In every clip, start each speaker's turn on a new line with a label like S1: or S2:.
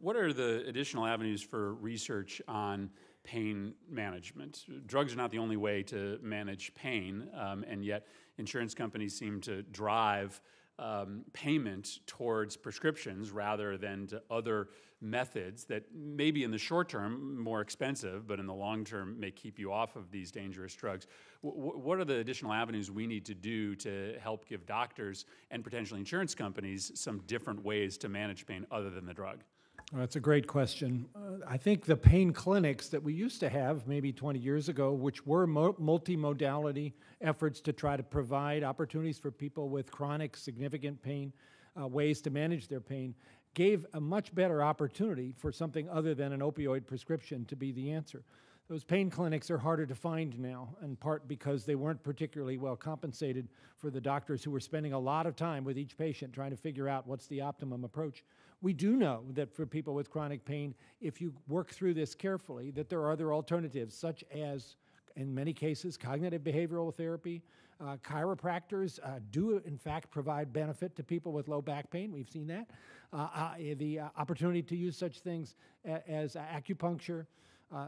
S1: what are the additional avenues for research on pain management? Drugs are not the only way to manage pain, and yet insurance companies seem to drive payment towards prescriptions rather than to other methods that maybe in the short term more expensive, but in the long term may keep you off of these dangerous drugs. What are the additional avenues we need to do to help give doctors and potentially insurance companies some different ways to manage pain other than the drug?
S2: That's a great question. I think the pain clinics that we used to have maybe 20 years ago, which were multimodality efforts to try to provide opportunities for people with chronic significant pain, ways to manage their pain, gave a much better opportunity for something other than an opioid prescription to be the answer. Those pain clinics are harder to find now, in part because they weren't particularly well compensated for the doctors who were spending a lot of time with each patient trying to figure out what's the optimum approach. We do know that for people with chronic pain, if you work through this carefully, that there are other alternatives, such as, in many cases, cognitive behavioral therapy. Chiropractors do, in fact, provide benefit to people with low back pain. We've seen that. The opportunity to use such things as acupuncture,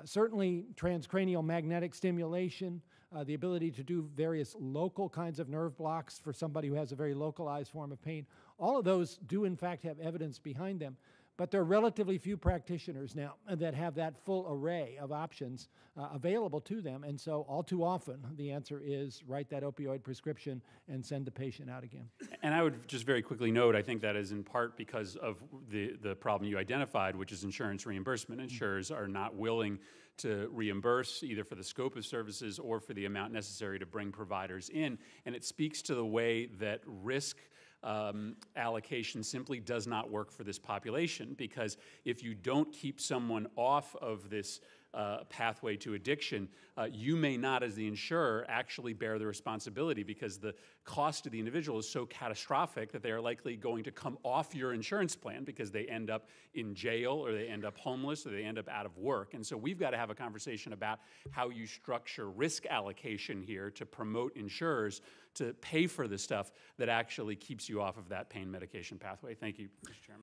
S2: certainly transcranial magnetic stimulation, the ability to do various local kinds of nerve blocks for somebody who has a very localized form of pain. All of those do, in fact, have evidence behind them. But there are relatively few practitioners now that have that full array of options available to them. And so all too often, the answer is write that opioid prescription and send the patient out again.
S1: And I would just very quickly note, I think that is in part because of the problem you identified, which is insurance reimbursement. Insurers are not willing to reimburse either for the scope of services or for the amount necessary to bring providers in. And it speaks to the way that risk allocation simply does not work for this population, because if you don't keep someone off of this pathway to addiction, you may not, as the insurer, actually bear the responsibility, because the cost to the individual is so catastrophic that they are likely going to come off your insurance plan because they end up in jail or they end up homeless or they end up out of work. And so we've got to have a conversation about how you structure risk allocation here to promote insurers to pay for the stuff that actually keeps you off of that pain medication pathway. Thank you, Mr. Chairman.